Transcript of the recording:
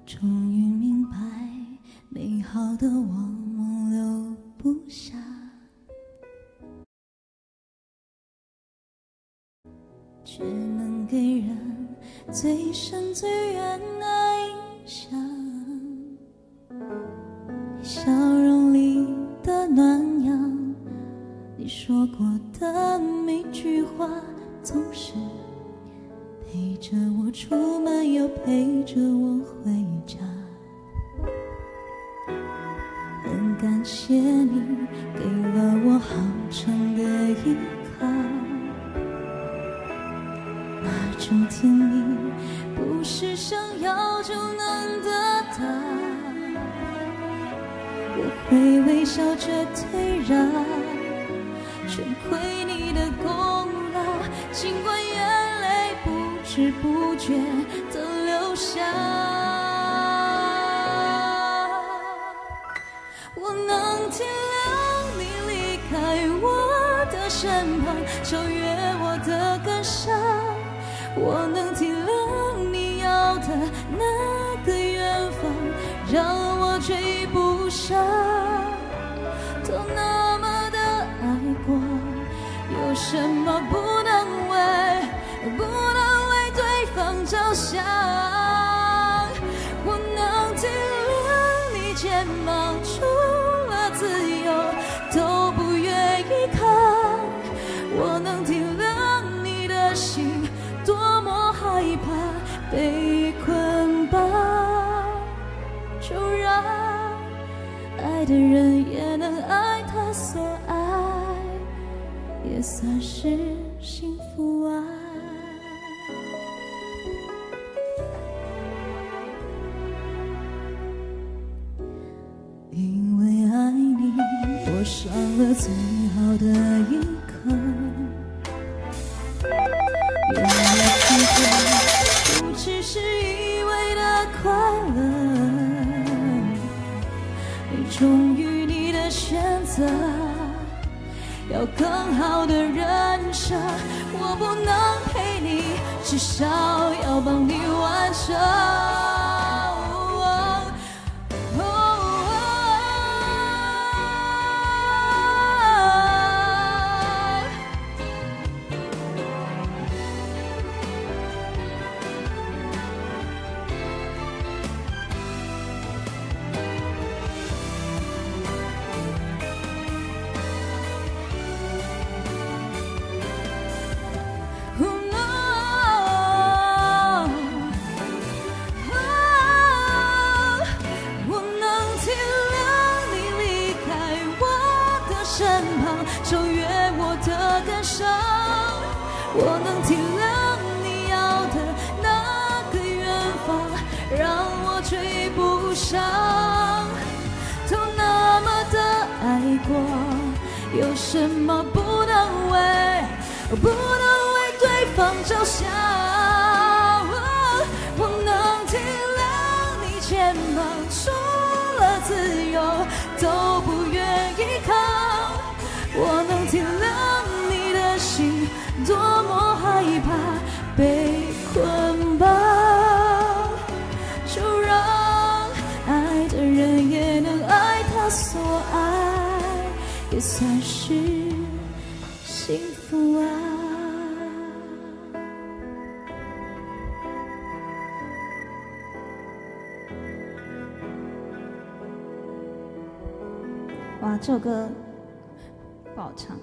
终于明白，美好的往往留不下，却能给人最深最远的印象。你笑容里的暖阳，你说过的每句话，总是陪着我出门，又陪着我回家。很感谢你给了我好长的依靠，那种甜蜜不是想要就能得到。我会微笑着退让，全亏你的功劳，尽管眼泪不知不觉地流下。我能体谅你离开我的身旁，超越我的感伤。我能体谅你要的那个远方，让我追不上。都那么的爱过，有什么不能为对方着想？我能体谅你肩膀除了自由都不愿意扛，我能体谅你的心多么害怕被捆绑，就让爱的人也能爱他所爱，也算是幸福啊。因为爱你，我上了最好的一课，原来幸福不只是一味的快乐。你忠于你的选择，要更好的人生，我不能陪你，至少要帮你完成。超越我的感伤，我能体谅你要的那个远方，让我追不上。都那么的爱过，有什么不能为对方着想？我能体谅你肩膀除了自由都不愿意扛，我能体谅你的心多么害怕被捆绑，就让爱的人也能爱他所爱，也算是幸福啊。哇，这首歌不好唱。